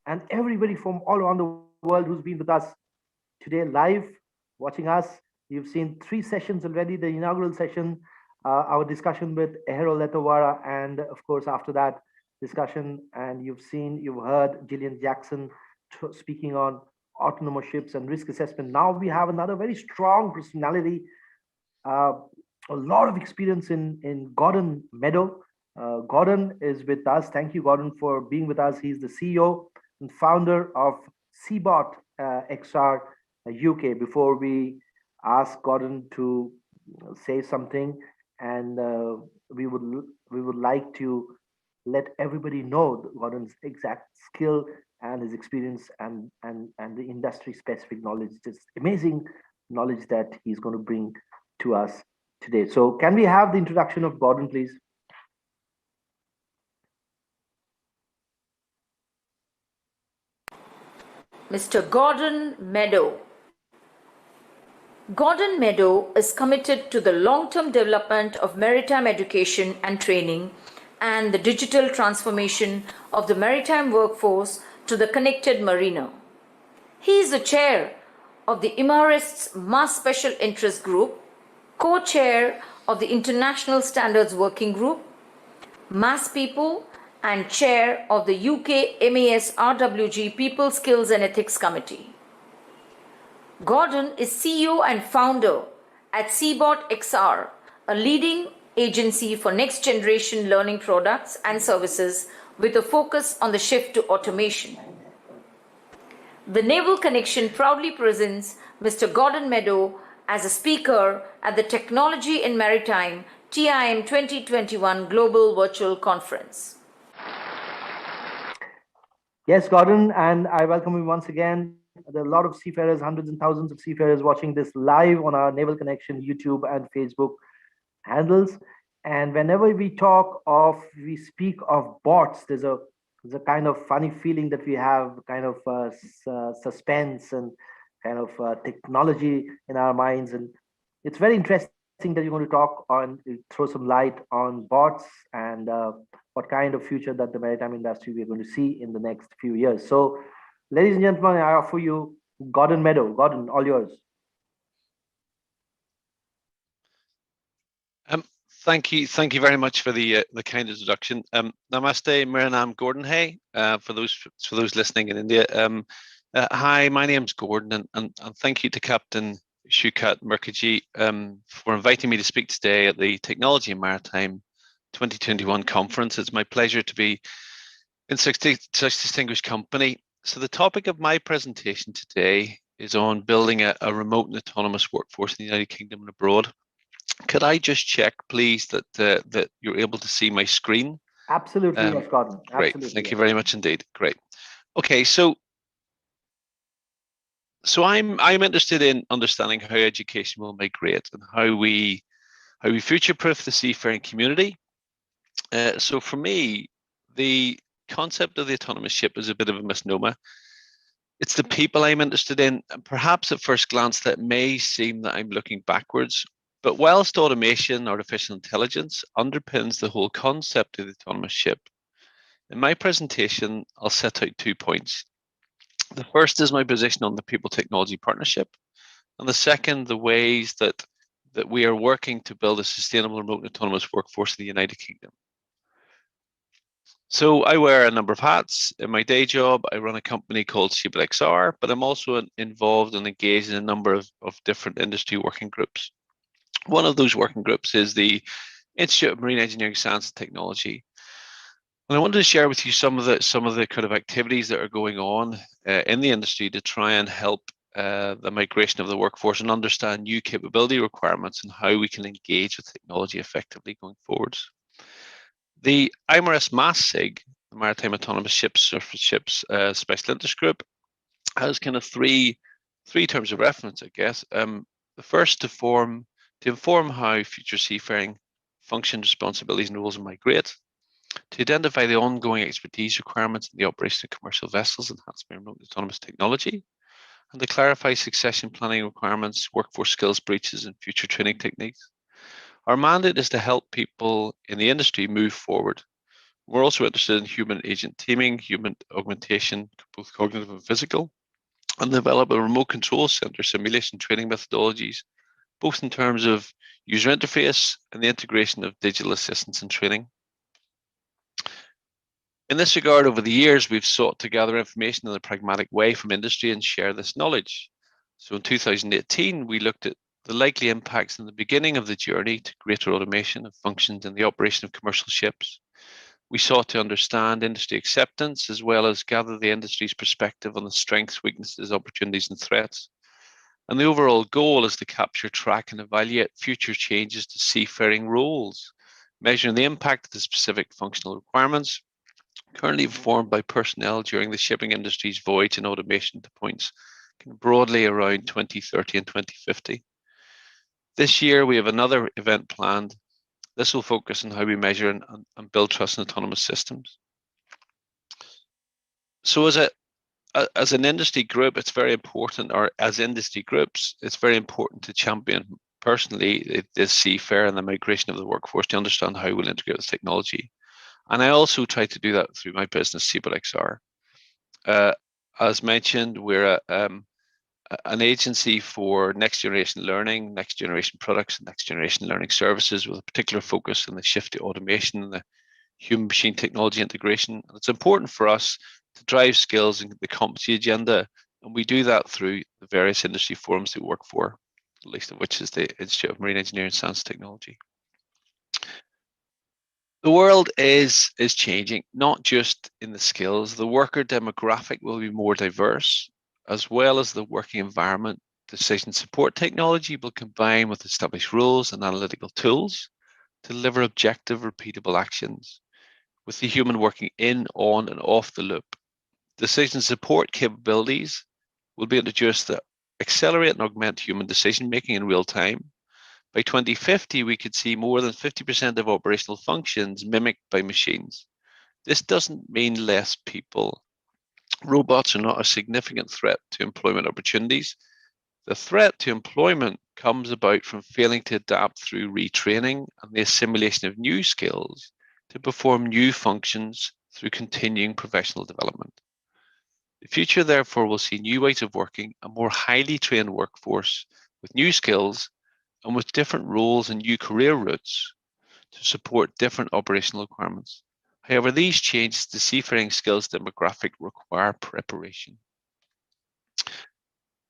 and everybody from all around the world who's been with us today live, watching us. You've seen 3 sessions already, the inaugural session, our discussion with Ehero Letawara, and of course, after that discussion, and you've heard Gillian Jackson speaking on autonomous ships and risk assessment. Now we have another very strong personality, uh, a lot of experience in Gordon Meadow. Gordon is with us. Thank you, Gordon, for being with us. He's the CEO and founder of SeaBot XR UK. Before we ask Gordon to say something, and we would like to let everybody know Gordon's exact skill and his experience and the industry specific knowledge, just amazing knowledge that he's going to bring to us today. So can we have the introduction of Gordon, please? Mr. Gordon Meadow. Gordon Meadow is committed to the long-term development of maritime education and training and the digital transformation of the maritime workforce to the connected mariner. He is the chair of the IMAREST's Mass Special Interest Group, co-chair of the International Standards Working Group, Mass People, and chair of the UK MAS RWG People Skills and Ethics Committee. Gordon is CEO and founder at SeaBot XR, a leading agency for next generation learning products and services with a focus on the shift to automation. The Naval Connection proudly presents Mr. Gordon Meadow as a speaker at the Technology in Maritime TIM 2021 Global Virtual Conference. Yes, Gordon, and I welcome you once again. There are a lot of seafarers, hundreds and thousands of seafarers watching this live on our Naval Connection YouTube and Facebook handles. And whenever we speak of bots, there's a kind of funny feeling that we have, kind of suspense and kind of technology in our minds. And it's very interesting that you're going to talk on, throw some light on bots and what kind of future that the maritime industry we're going to see in the next few years. So, ladies and gentlemen, I offer you Gordon Meadow. Gordon, all yours. Thank you very much for the kind introduction. Namaste, Marinam Gordon. Hey, for those listening in India. Hi, my name's Gordon, and thank you to Captain Shukat Mukherjee for inviting me to speak today at the Technology and Maritime 2021 conference. It's my pleasure to be in such distinguished company. So the topic of my presentation today is on building a remote and autonomous workforce in the United Kingdom and abroad. Could I just check, please, that you're able to see my screen? Absolutely, yes, Gordon. Great, Absolutely, thank you very much indeed. Great. Okay, so I'm interested in understanding how education will migrate and how we future-proof the seafaring community. So for me, the concept of the autonomous ship is a bit of a misnomer. It's the people I'm interested in, and perhaps at first glance that may seem that I'm looking backwards. But whilst automation, artificial intelligence underpins the whole concept of the autonomous ship, in my presentation, I'll set out 2 points. The first is my position on the people-technology partnership, and the second, the ways that we are working to build a sustainable remote and autonomous workforce in the United Kingdom. So I wear a number of hats. In my day job, I run a company called SeaBot XR, but I'm also involved and engaged in a number of different industry working groups. One of those working groups is the Institute of Marine Engineering Science and Technology. And I wanted to share with you some of the kind of activities that are going on in the industry to try and help the migration of the workforce and understand new capability requirements and how we can engage with technology effectively going forwards. The IMAREST MASSIG, the Maritime Autonomous Ships, Surface Ships Special Interest Group, has kind of three terms of reference, I guess. The first to inform how future seafaring function, responsibilities, and rules will migrate, to identify the ongoing expertise requirements in the operation of commercial vessels enhanced by remote autonomous technology, and to clarify succession planning requirements, workforce skills breaches, and future training techniques. Our mandate is to help people in the industry move forward We're also interested in human agent teaming, human augmentation, both cognitive and physical, and develop a remote control center simulation training methodologies, both in terms of user interface and the integration of digital assistance and training. In this regard, over the years, we've sought to gather information in a pragmatic way from industry and share this knowledge. So in 2018, we looked at the likely impacts in the beginning of the journey to greater automation of functions in the operation of commercial ships. We sought to understand industry acceptance as well as gather the industry's perspective on the strengths, weaknesses, opportunities, and threats. And the overall goal is to capture, track, and evaluate future changes to seafaring roles, measuring the impact of the specific functional requirements currently performed by personnel during the shipping industry's voyage and automation to points broadly around 2030 and 2050. This year, we have another event planned. This will focus on how we measure and build trust in autonomous systems. So as an industry group, it's very important, or as industry groups, it's very important to champion personally this seafarer and the migration of the workforce to understand how we'll integrate this technology. And I also try to do that through my business, SeaBot XR. As mentioned, we're an agency for next generation learning, next generation products, and next generation learning services with a particular focus on the shift to automation and the human machine technology integration. And it's important for us to drive skills in the competency agenda. And we do that through the various industry forums we work for, the least of which is the Institute of Marine Engineering and Science Technology. The world is changing, not just in the skills. The worker demographic will be more diverse, as well as the working environment. Decision support technology will combine with established rules and analytical tools to deliver objective, repeatable actions, with the human working in, on, and off the loop. Decision support capabilities will be introduced that accelerate and augment human decision-making in real time. By 2050, we could see more than 50% of operational functions mimicked by machines. This doesn't mean less people. Robots are not a significant threat to employment opportunities. The threat to employment comes about from failing to adapt through retraining and the assimilation of new skills to perform new functions through continuing professional development. The future, therefore, will see new ways of working, a more highly trained workforce with new skills and with different roles and new career routes to support different operational requirements. However, these changes to seafaring skills demographic require preparation.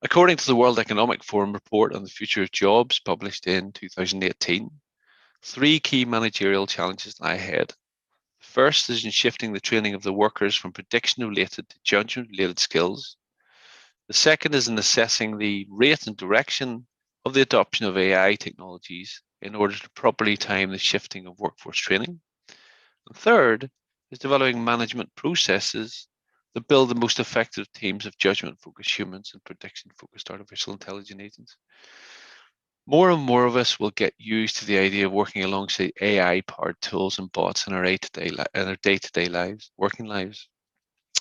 According to the World Economic Forum report on the future of jobs published in 2018, 3 key managerial challenges lie ahead. The first is in shifting the training of the workers from prediction-related to judgment-related skills. The second is in assessing the rate and direction of the adoption of AI technologies in order to properly time the shifting of workforce training. And third is developing management processes that build the most effective teams of judgment-focused humans and prediction-focused artificial intelligence agents. More and more of us will get used to the idea of working alongside AI-powered tools and bots in our day-to-day lives, working lives.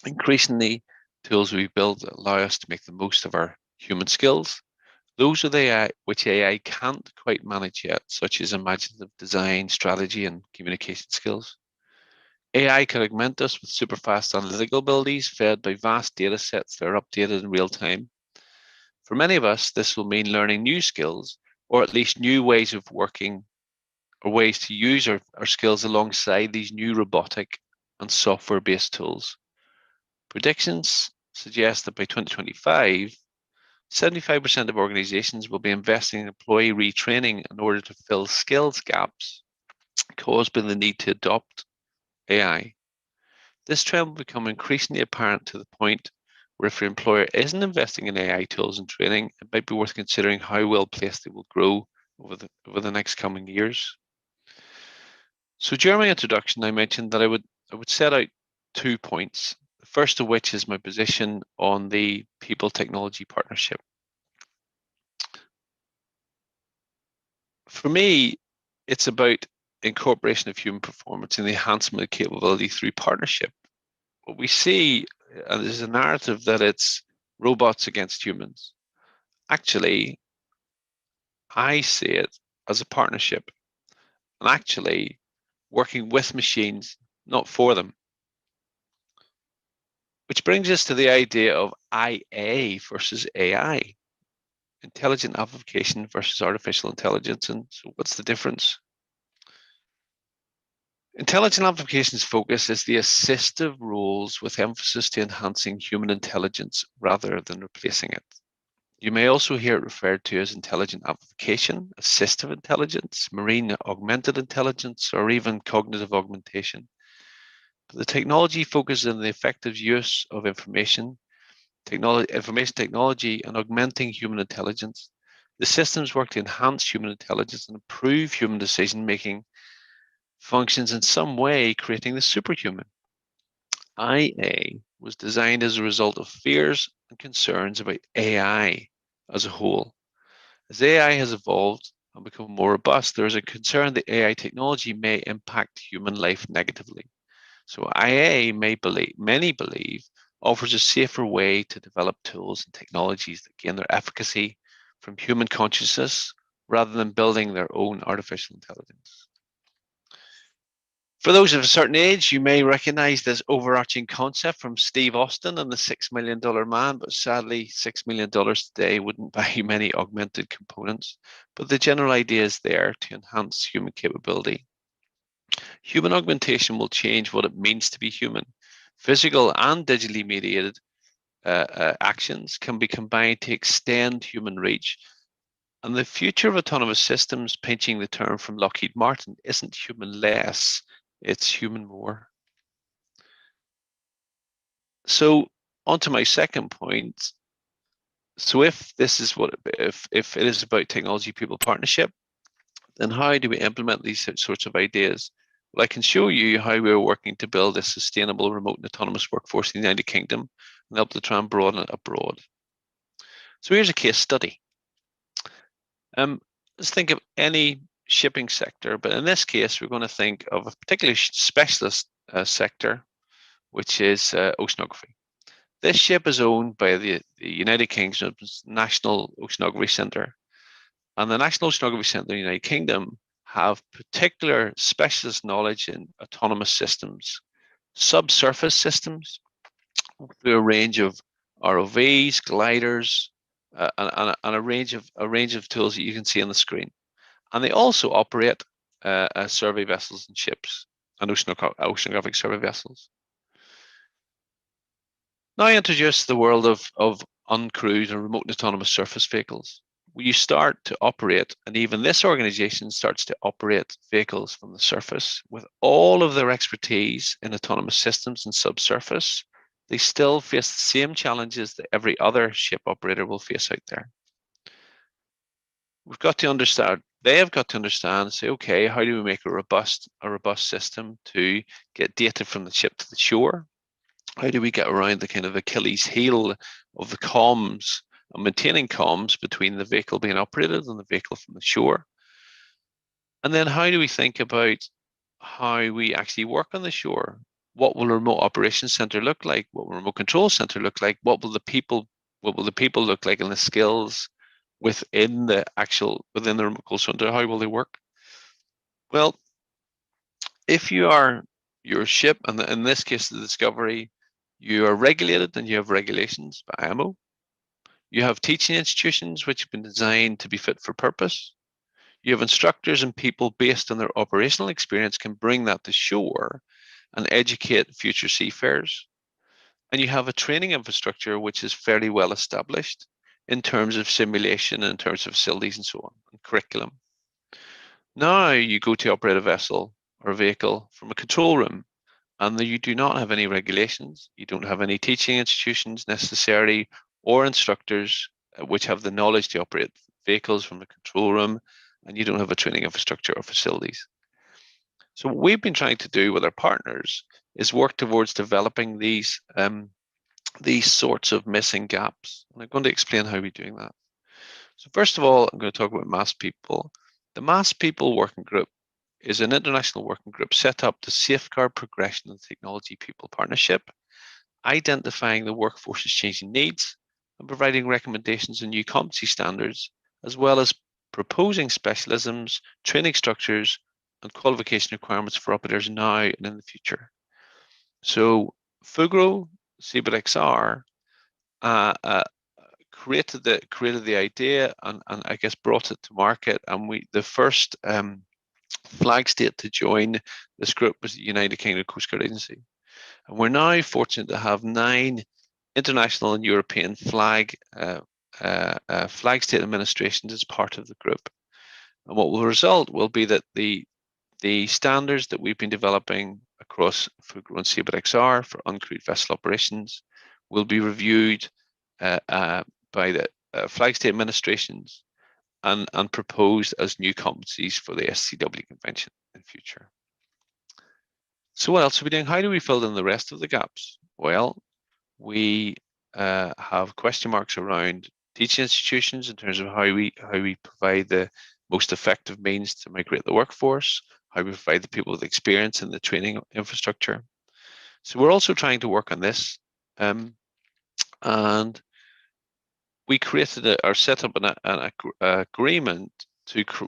Increasingly, tools we build allow us to make the most of our human skills. Those are the AI which AI can't quite manage yet, such as imaginative design, strategy, and communication skills. AI can augment us with super fast analytical abilities fed by vast data sets that are updated in real time. For many of us, this will mean learning new skills, or at least new ways of working, or ways to use our skills alongside these new robotic and software-based tools. Predictions suggest that by 2025, 75% of organizations will be investing in employee retraining in order to fill skills gaps caused by the need to adopt AI. This trend will become increasingly apparent to the point where if your employer isn't investing in AI tools and training, it might be worth considering how well placed it will grow over the next coming years. So during my introduction, I mentioned that I would set out 2 points. The first of which is my position on the people-technology partnership. For me, it's about incorporation of human performance and the enhancement of capability through partnership. What we see, and there's a narrative that it's robots against humans. Actually, I see it as a partnership, and actually working with machines not for them. Which brings us to the idea of IA versus AI, intelligent application versus artificial intelligence. And so what's the difference? Intelligent applications focus is the assistive roles with emphasis to enhancing human intelligence rather than replacing it. You may also hear it referred to as intelligent application, assistive intelligence, marine augmented intelligence, or even cognitive augmentation. But the technology focuses on the effective use of information technology, and augmenting human intelligence. The systems work to enhance human intelligence and improve human decision-making functions in some way, creating the superhuman. IA was designed as a result of fears and concerns about AI as a whole. As AI has evolved and become more robust, there is a concern that AI technology may impact human life negatively. So IA many believe, offers a safer way to develop tools and technologies that gain their efficacy from human consciousness rather than building their own artificial intelligence. For those of a certain age, you may recognize this overarching concept from Steve Austin and the $6 Million Man, but sadly, $6 million today wouldn't buy many augmented components. But the general idea is there to enhance human capability. Human augmentation will change what it means to be human. Physical and digitally mediated actions can be combined to extend human reach. And the future of autonomous systems, pinching the term from Lockheed Martin, isn't human less, it's human more. So on to my second point. So if this is if it is about technology people partnership, then how do we implement these sorts of ideas? Well, I can show you how we are working to build a sustainable remote and autonomous workforce in the United Kingdom and help to try and broaden it abroad. So here's a case study. Let's think of any shipping sector, but in this case, we're going to think of a particularly specialist sector, which is oceanography. This ship is owned by the United Kingdom's National Oceanography Centre, and the National Oceanography Centre in the United Kingdom have particular specialist knowledge in autonomous systems, subsurface systems, through a range of ROVs, gliders, and a range of tools that you can see on the screen. And they also operate survey vessels and ships and oceanographic survey vessels. Now I introduce the world of uncrewed and remote and autonomous surface vehicles. You start to operate, and even this organization starts to operate vehicles from the surface with all of their expertise in autonomous systems and subsurface. They still face the same challenges that every other ship operator will face out there. We've got to understand, they have got to understand, say, okay, how do we make a robust system to get data from the ship to the shore? How do we get around the kind of Achilles heel of the comms and maintaining comms between the vehicle being operated and the vehicle from the shore? And then how do we think about how we actually work on the shore? What will a remote operations center look like? What will a remote control center look like? What will the people look like, and the skills within the remote control center? How will they work? Well, if you are your ship, and in this case the Discovery, you are regulated and you have regulations by IMO. You have teaching institutions which have been designed to be fit for purpose. You have instructors and people based on their operational experience can bring that to shore and educate future seafarers. And you have a training infrastructure which is fairly well established in terms of simulation and in terms of facilities and so on, and curriculum. Now you go to operate a vessel or a vehicle from a control room, and you do not have any regulations. You don't have any teaching institutions necessary or instructors which have the knowledge to operate vehicles from the control room, and you don't have a training infrastructure or facilities. So what we've been trying to do with our partners is work towards developing these sorts of missing gaps. And I'm going to explain how we're doing that. So first of all, I'm going to talk about MAST People. The MAST People Working Group is an international working group set up to safeguard progression of the technology people partnership, identifying the workforce's changing needs, and providing recommendations on new competency standards, as well as proposing specialisms, training structures, and qualification requirements for operators now and in the future. So Fugro, SeaBot XR, created the idea and I guess brought it to market. And the first flag state to join this group was the United Kingdom Coast Guard Agency. And we're now fortunate to have 9 international and European flag state administrations as part of the group. And what will result will be that the standards that we've been developing across Fugro and SeaBot XR for uncrewed vessel operations will be reviewed by the flag state administrations and proposed as new competencies for the SCW convention in future. So what else are we doing? How do we fill in the rest of the gaps? Well, we have question marks around teaching institutions in terms of how we provide the most effective means to migrate the workforce, how we provide the people with experience in the training infrastructure. So we're also trying to work on this, and we created or set up an agreement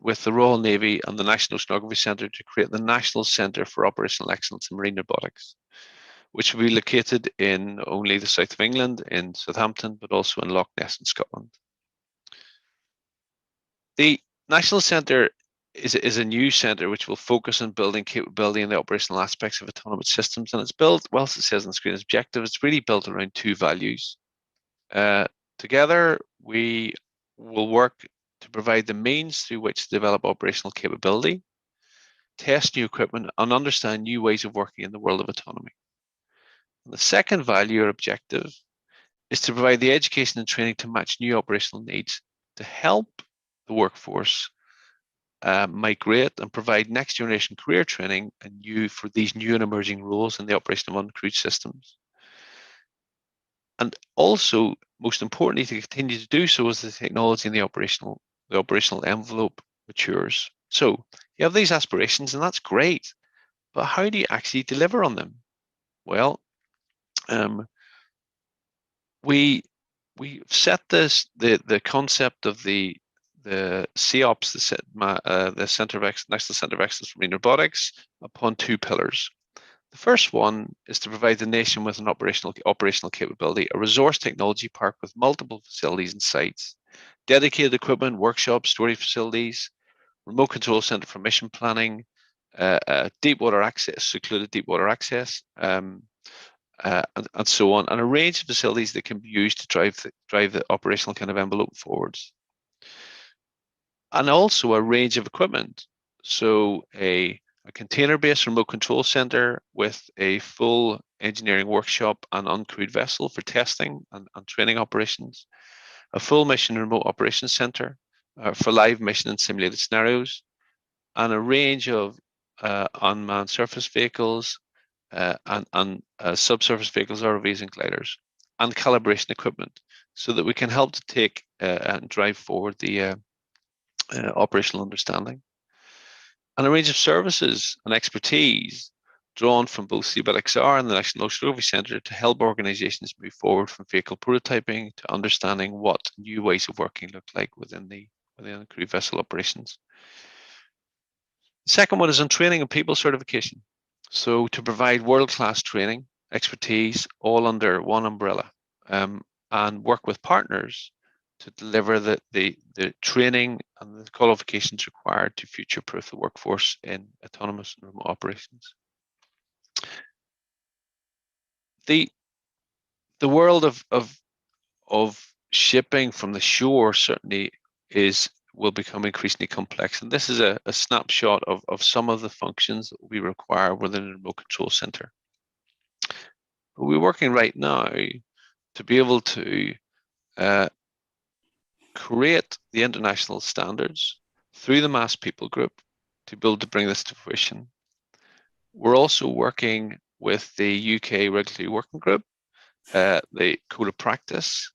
with the Royal Navy and the National Oceanography Centre to create the National Centre for Operational Excellence in Marine Robotics, which will be located in only the south of England, in Southampton, but also in Loch Ness in Scotland. The National Centre is a new centre which will focus on building capability in the operational aspects of autonomous systems, and it's built, whilst it says on the screen as objective, it's really built around 2 values. Together, we will work to provide the means through which to develop operational capability, test new equipment, and understand new ways of working in the world of autonomy. And the second value or objective is to provide the education and training to match new operational needs to help the workforce migrate and provide next generation career training for these new and emerging roles in the operation of uncrewed systems. And also, most importantly, to continue to do so as the technology and the operational envelope matures. So you have these aspirations, and that's great, but how do you actually deliver on them? Well, we set the concept of the COPS, the Center of National Center of Excellence for Marine Robotics, upon 2 pillars. The first one is to provide the nation with an operational capability, a resource technology park with multiple facilities and sites, dedicated equipment, workshops, storage facilities, remote control center for mission planning, deep water access, secluded deep water access, and so on, and a range of facilities that can be used to drive the operational kind of envelope forwards. And also a range of equipment. So a container-based remote control center with a full engineering workshop and uncrewed vessel for testing and training operations, a full mission remote operations center for live mission and simulated scenarios, and a range of unmanned surface vehicles and subsurface vehicles, ROVs and gliders, and calibration equipment, so that we can help to take and drive forward the operational understanding. And a range of services and expertise drawn from both SeaBot XR and the National Oceanography Centre to help organisations move forward from vehicle prototyping to understanding what new ways of working look like within the crew vessel operations. The second one is on training and people certification. So to provide world-class training, expertise, all under one umbrella, and work with partners to deliver the training and the qualifications required to future-proof the workforce in autonomous and remote operations. The world of shipping from the shore certainly will become increasingly complex, and this is a snapshot of some of the functions that we require within a remote control center. But we're working right now to be able to create the international standards through the MAS people group to be able to bring this to fruition. We're also working with the UK Regulatory Working Group, the Code of Practice,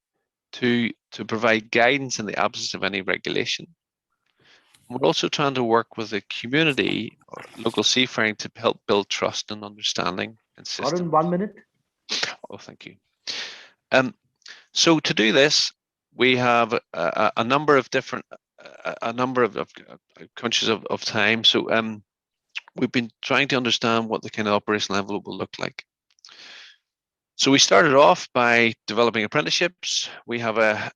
to provide guidance in the absence of any regulation. We're also trying to work with the community, or local seafaring, to help build trust and understanding and systems. Gordon, 1 minute. Oh, thank you. So to do this, we have a number of different, conscious of time. So we've been trying to understand what the kind of operational envelope will look like. So we started off by developing apprenticeships. We have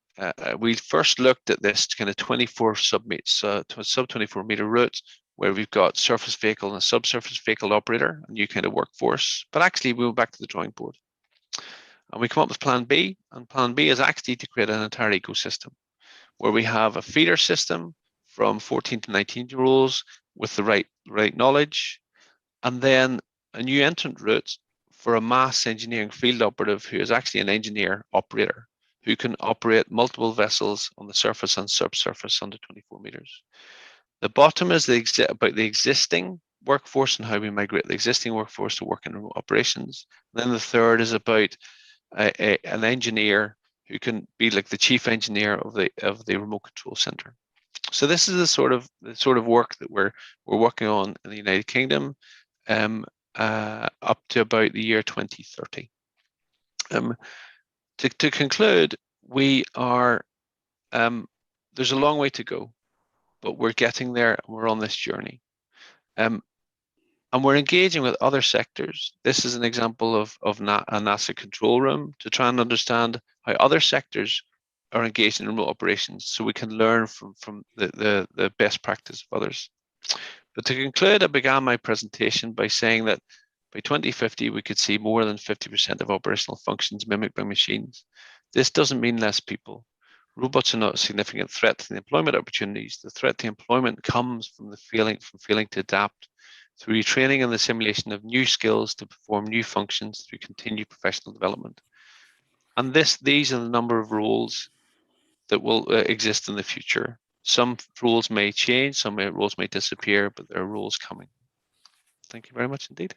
we first looked at this kind of 24 sub 24 meter route where we've got surface vehicle and a subsurface vehicle operator, a new kind of workforce. But actually we went back to the drawing board and we come up with plan B, and plan B is actually to create an entire ecosystem where we have a feeder system from 14 to 19-year-olds with the right knowledge, and then a new entrant route for a mass engineering field operative who is actually an engineer operator who can operate multiple vessels on the surface and subsurface under 24 meters. The bottom is about the existing workforce and how we migrate the existing workforce to work in remote operations. And then the third is about an engineer who can be like the chief engineer of the remote control center. So this is the sort of work that we're working on in the United Kingdom up to about the year 2030. To conclude, we are there's a long way to go, but we're getting there and we're on this journey. And we're engaging with other sectors. This is an example of a NASA control room to try and understand how other sectors are engaged in remote operations so we can learn from the best practice of others. But to conclude, I began my presentation by saying that by 2050, we could see more than 50% of operational functions mimicked by machines. This doesn't mean less people. Robots are not a significant threat to the employment opportunities. The threat to employment comes from failing to adapt through training and the simulation of new skills to perform new functions through continued professional development. And these are the number of roles that will exist in the future. Some roles may change, some roles may disappear, but there are roles coming. Thank you very much indeed.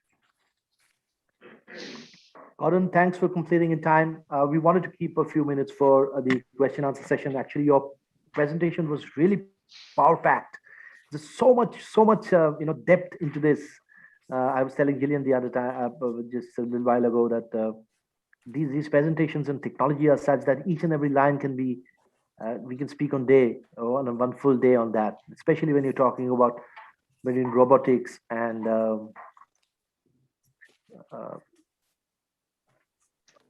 Gordon, thanks for completing in time. We wanted to keep a few minutes for the question answer session. Actually, your presentation was really power packed. There's so much depth into this. I was telling Gillian the other time, just a little while ago, that these presentations and technology are such that each and every line can be, we can speak on one full day on that, especially when you're talking about marine robotics and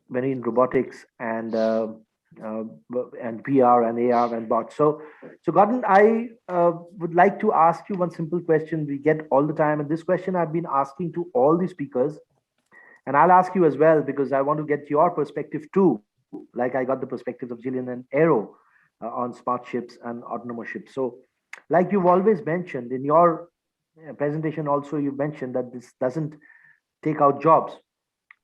marine robotics and VR and AR and bots. So Gordon, I would like to ask you one simple question we get all the time, and this question I've been asking to all the speakers, and I'll ask you as well because I want to get your perspective too. Like I got the perspectives of Gillian and Aero on smart ships and autonomous ships. So, like you've always mentioned in your presentation, also you mentioned that this doesn't take out jobs.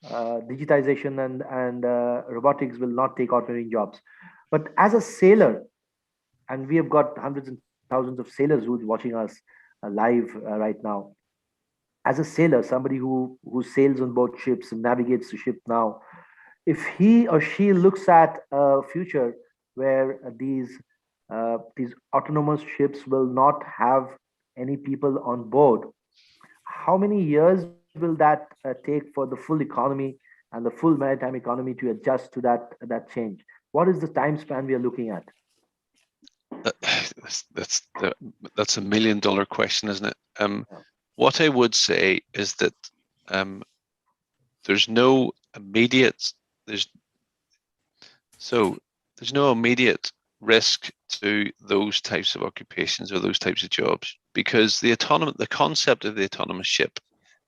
Digitization and robotics will not take out marine jobs. But as a sailor, and we have got hundreds and thousands of sailors who's watching us live right now. As a sailor, somebody who sails on board ships and navigates the ship now, if he or she looks at a future where these autonomous ships will not have any people on board, how many years will that take for the full economy and the full maritime economy to adjust to that change? What is the time span we are looking at? That's $1 million question, isn't it? What I would say is that there's no immediate risk to those types of occupations or those types of jobs, because the concept of the autonomous ship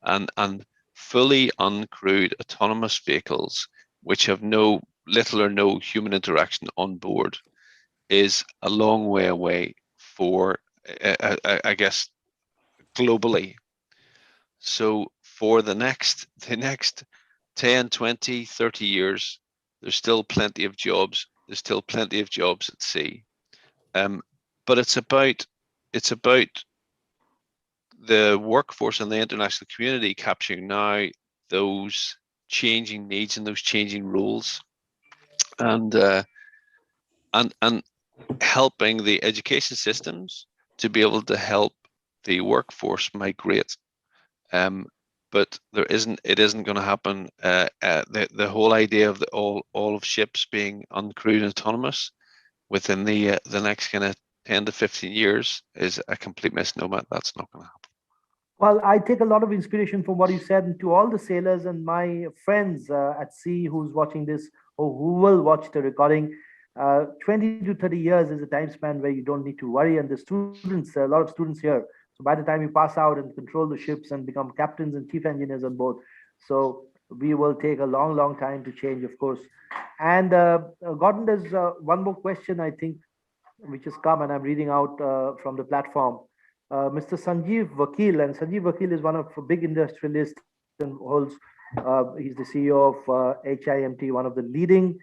and fully uncrewed autonomous vehicles which have little or no human interaction on board is a long way away for I guess globally. So for the next 10, 20, 30 years, there's still plenty of jobs. There's still plenty of jobs at sea. But it's about the workforce and the international community capturing now those changing needs and those changing roles, and helping the education systems to be able to help the workforce migrate. But it isn't going to happen. The whole idea of all of ships being uncrewed and autonomous within the next kind of 10 to 15 years is a complete misnomer. That's not going to happen. Well, I take a lot of inspiration from what you said, and to all the sailors and my friends at sea who's watching this or who will watch the recording. 20 to 30 years is a time span where you don't need to worry, and the students, a lot of students here. So by the time you pass out and control the ships and become captains and chief engineers on board, so we will take a long, long time to change, of course. And Gordon, there's one more question I think which has come, and I'm reading out from the platform. Mr. Sanjeev Vakil, and Sanjeev Vakil is one of a big industrialist and holds, he's the CEO of HIMT, one of the leading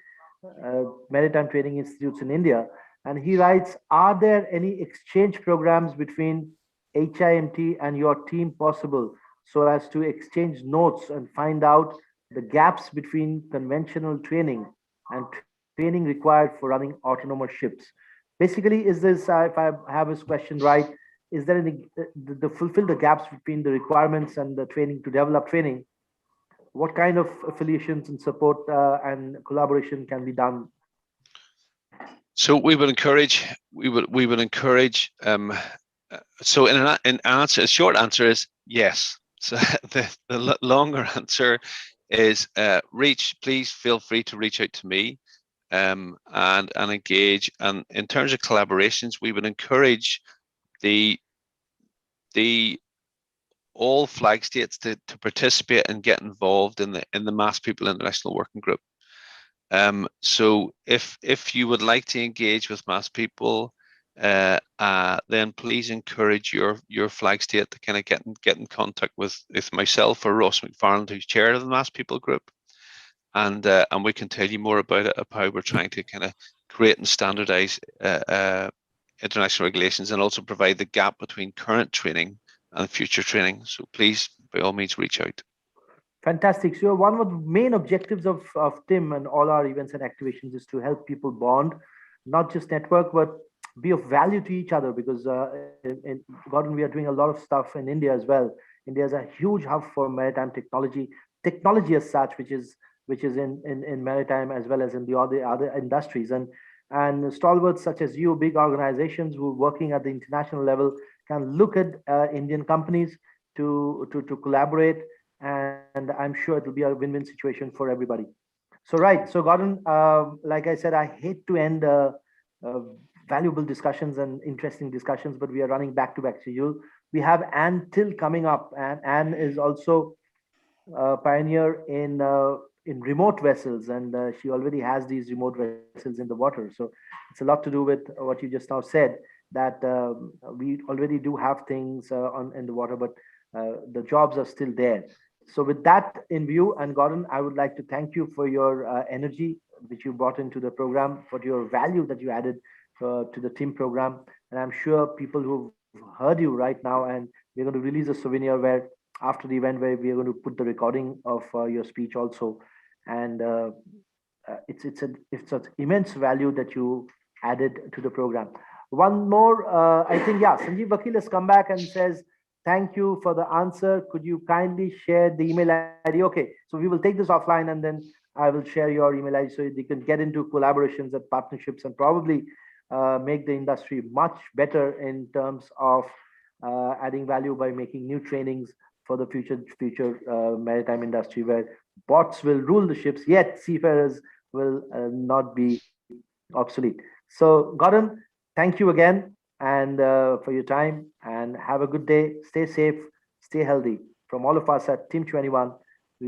maritime training institutes in India. And he writes, are there any exchange programs between HIMT and your team possible so as to exchange notes and find out the gaps between conventional training and training required for running autonomous ships? Basically, is this, if I have this question right, is there any, the fulfill the gaps between the requirements and the training to develop training? What kind of affiliations and support and collaboration can be done? So we would encourage, so in answer, a short answer is yes. So the longer answer is please feel free to reach out to me and engage. And in terms of collaborations, we would encourage all flag states to participate and get involved in the Mass People International Working Group. So if you would like to engage with Mass People, then please encourage your flag state to kind of get in contact with myself or Ross McFarland, who's chair of the Mass People Group, and we can tell you more about it, about how we're trying to kind of create and standardize international regulations, and also provide the gap between current training and future training. So please, by all means, reach out. Fantastic. So one of the main objectives of TIM and all our events and activations is to help people bond, not just network, but be of value to each other, because in Gordon, we are doing a lot of stuff in India as well. India is a huge hub for maritime technology as such, which is in maritime as well as in the other industries. And stalwarts such as you, big organizations who are working at the international level, can look at Indian companies to collaborate, and I'm sure it'll be a win-win situation for everybody. So right, so Gordon, like I said, I hate to end valuable discussions and interesting discussions, but we are running back-to-back schedule. We have Anne Till coming up, and Anne is also a pioneer in remote vessels, and she already has these remote vessels in the water. So it's a lot to do with what you just now said, that we already do have things in the water, but the jobs are still there. So with that in view, and Gordon, I would like to thank you for your energy which you brought into the program, for your value that you added to the TIM program. And I'm sure people who've heard you right now, and we're going to release a souvenir where after the event, where we are going to put the recording of your speech also. And it's an immense value that you added to the program. One more, I think, yeah, Sanjeev Vakil has come back and says, thank you for the answer. Could you kindly share the email ID? Okay, so we will take this offline, and then I will share your email ID so you can get into collaborations and partnerships, and probably make the industry much better in terms of adding value by making new trainings for the future maritime industry, where bots will rule the ships, yet seafarers will not be obsolete. So Gordon, thank you again, and for your time, and have a good day. Stay safe, stay healthy. From all of us at Team 21,